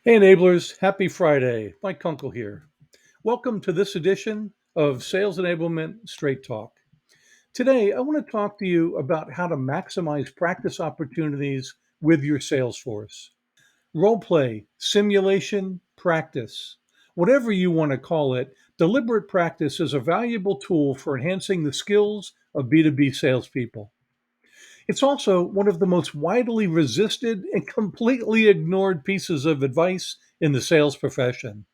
Hey, enablers, happy Friday. Mike Kunkle here. Welcome to this edition of Sales Enablement Straight Talk. Today, I want to talk to you about how to maximize practice opportunities with your sales force. Role play, simulation, practice, whatever you want to call it, deliberate practice is a valuable tool for enhancing the skills of B2B salespeople. It's also one of the most widely resisted and completely ignored pieces of advice in the sales profession.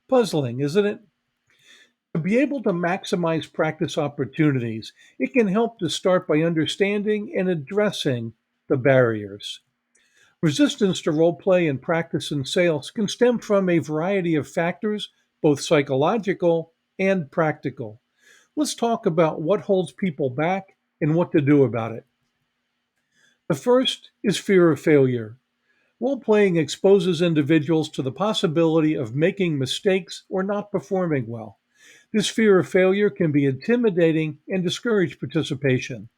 Puzzling, isn't it? To be able to maximize practice opportunities, it can help to start by understanding and addressing the barriers. Resistance to role play and practice in sales can stem from a variety of factors, both psychological and practical. Let's talk about what holds people back and what to do about it. The first is fear of failure. Role playing exposes individuals to the possibility of making mistakes or not performing well. This fear of failure can be intimidating and discourage participation.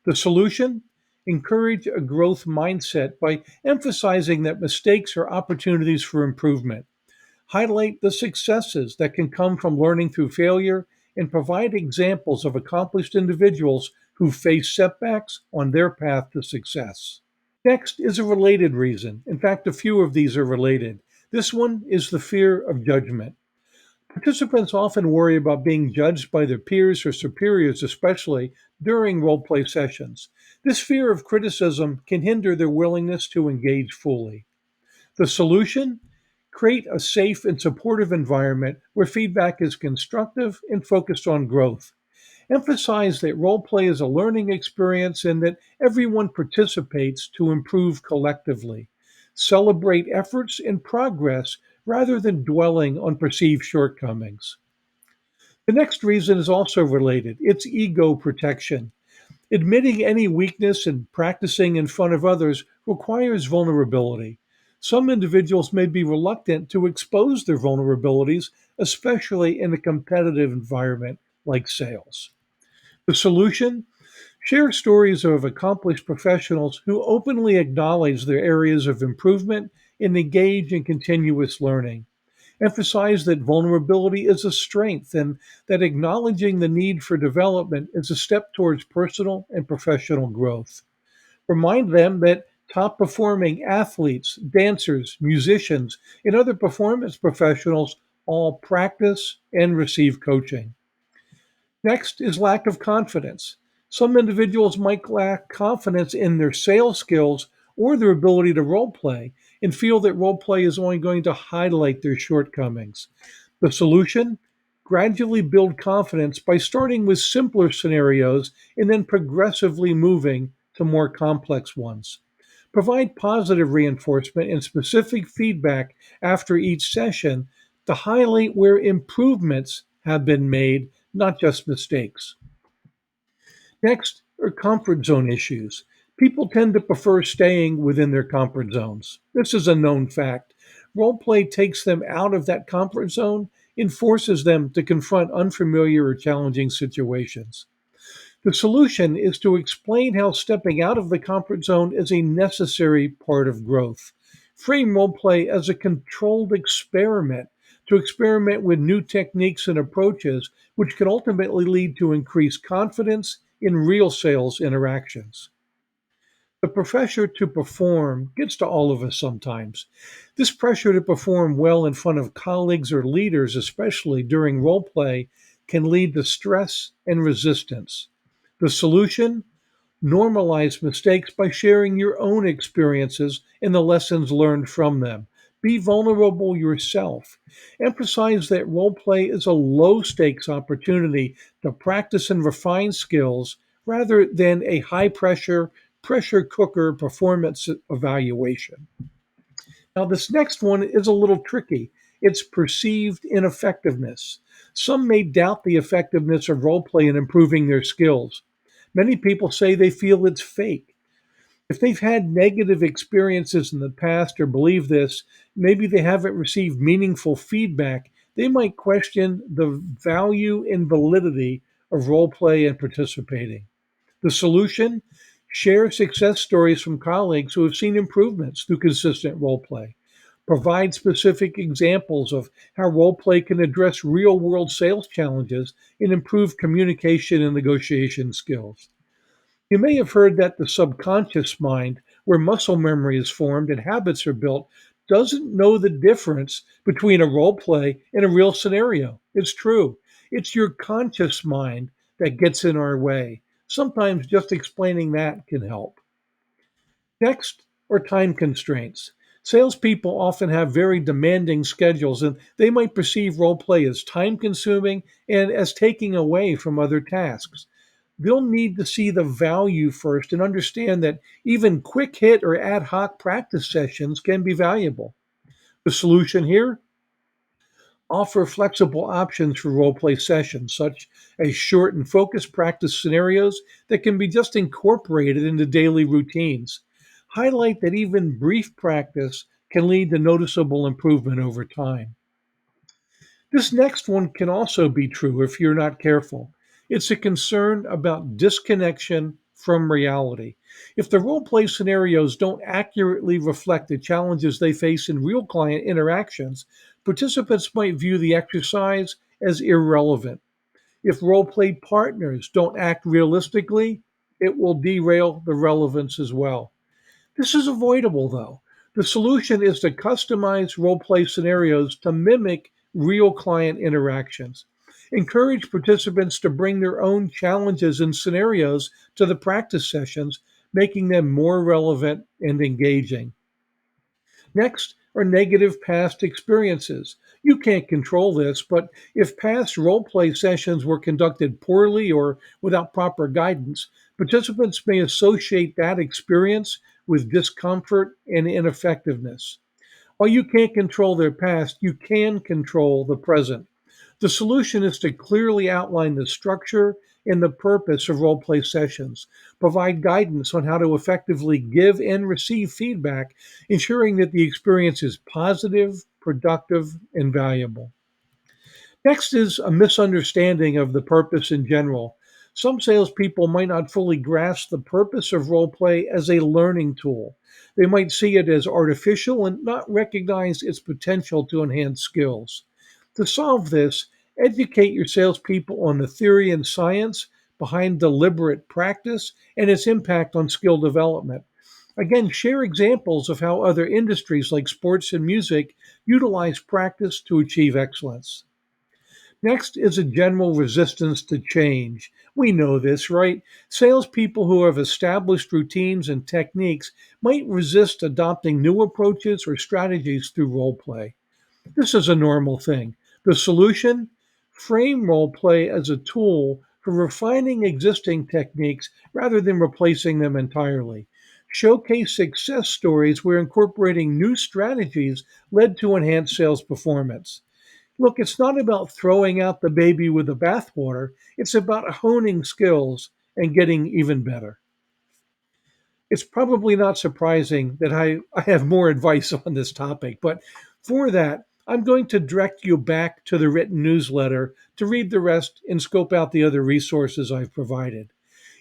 The solution? Encourage a growth mindset by emphasizing that mistakes are opportunities for improvement. Highlight the successes that can come from learning through failure and provide examples of accomplished individuals who face setbacks on their path to success. Next is a related reason. In fact, a few of these are related. This one is the fear of judgment. Participants often worry about being judged by their peers or superiors, especially during role play sessions. This fear of criticism can hinder their willingness to engage fully. The solution? Create a safe and supportive environment where feedback is constructive and focused on growth. Emphasize that role play is a learning experience and that everyone participates to improve collectively. Celebrate efforts and progress rather than dwelling on perceived shortcomings. The next reason is also related. It's ego protection. Admitting any weakness and practicing in front of others requires vulnerability. Some individuals may be reluctant to expose their vulnerabilities, especially in a competitive environment like sales. The solution? Share stories of accomplished professionals who openly acknowledge their areas of improvement and engage in continuous learning. Emphasize that vulnerability is a strength and that acknowledging the need for development is a step towards personal and professional growth. Remind them that top performing athletes, dancers, musicians, and other performance professionals all practice and receive coaching. Next is lack of confidence. Some individuals might lack confidence in their sales skills or their ability to role play and feel that role play is only going to highlight their shortcomings. The solution? Gradually build confidence by starting with simpler scenarios and then progressively moving to more complex ones. Provide positive reinforcement and specific feedback after each session to highlight where improvements have been made, not just mistakes. Next are comfort zone issues. People tend to prefer staying within their comfort zones. This is a known fact. Role play takes them out of that comfort zone and forces them to confront unfamiliar or challenging situations. The solution is to explain how stepping out of the comfort zone is a necessary part of growth. Frame role play as a controlled experiment to experiment with new techniques and approaches, which can ultimately lead to increased confidence in real sales interactions. The pressure to perform gets to all of us sometimes. This pressure to perform well in front of colleagues or leaders, especially during role play, can lead to stress and resistance. The solution? Normalize mistakes by sharing your own experiences and the lessons learned from them. Be vulnerable yourself. Emphasize that role play is a low stakes opportunity to practice and refine skills rather than a high pressure cooker performance evaluation. Now, this next one is a little tricky. It's perceived ineffectiveness. Some may doubt the effectiveness of role play in improving their skills. Many people say they feel it's fake. If they've had negative experiences in the past or believe this, maybe they haven't received meaningful feedback, they might question the value and validity of role play and participating. The solution? Share success stories from colleagues who have seen improvements through consistent role play. Provide specific examples of how role play can address real world sales challenges and improve communication and negotiation skills. You may have heard that the subconscious mind, where muscle memory is formed and habits are built, doesn't know the difference between a role play and a real scenario. It's true. It's your conscious mind that gets in our way. Sometimes just explaining that can help. Next are time constraints. Salespeople often have very demanding schedules, and they might perceive role play as time consuming and as taking away from other tasks. They'll need to see the value first and understand that even quick hit or ad hoc practice sessions can be valuable. The solution here: offer flexible options for role play sessions, such as short and focused practice scenarios that can be just incorporated into daily routines. Highlight that even brief practice can lead to noticeable improvement over time. This next one can also be true if you're not careful. It's a concern about disconnection from reality. If the role play scenarios don't accurately reflect the challenges they face in real client interactions, participants might view the exercise as irrelevant. If role play partners don't act realistically, it will derail the relevance as well. This is avoidable, though. The solution is to customize role play scenarios to mimic real client interactions. Encourage participants to bring their own challenges and scenarios to the practice sessions, making them more relevant and engaging. Next are negative past experiences. You can't control this, but if past role play sessions were conducted poorly or without proper guidance, participants may associate that experience with discomfort and ineffectiveness. While you can't control their past, you can control the present. The solution is to clearly outline the structure and the purpose of role play sessions, provide guidance on how to effectively give and receive feedback, ensuring that the experience is positive, productive, and valuable. Next is a misunderstanding of the purpose in general. Some salespeople might not fully grasp the purpose of role play as a learning tool. They might see it as artificial and not recognize its potential to enhance skills. To solve this, educate your salespeople on the theory and science behind deliberate practice and its impact on skill development. Again, share examples of how other industries like sports and music utilize practice to achieve excellence. Next is a general resistance to change. We know this, right? Salespeople who have established routines and techniques might resist adopting new approaches or strategies through role play. This is a normal thing. The solution: frame role play as a tool for refining existing techniques rather than replacing them entirely. Showcase success stories where incorporating new strategies led to enhanced sales performance. Look, it's not about throwing out the baby with the bathwater, it's about honing skills and getting even better. It's probably not surprising that I have more advice on this topic, but for that, I'm going to direct you back to the written newsletter to read the rest and scope out the other resources I've provided.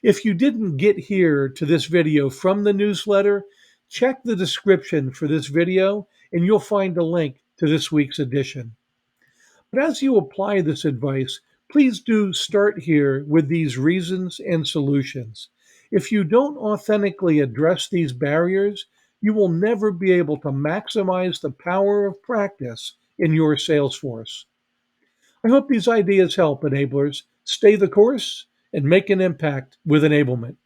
If you didn't get here to this video from the newsletter, check the description for this video and you'll find a link to this week's edition. But as you apply this advice, please do start here with these reasons and solutions. If you don't authentically address these barriers, you will never be able to maximize the power of practice in your sales force. I hope these ideas help, enablers. Stay the course and make an impact with enablement.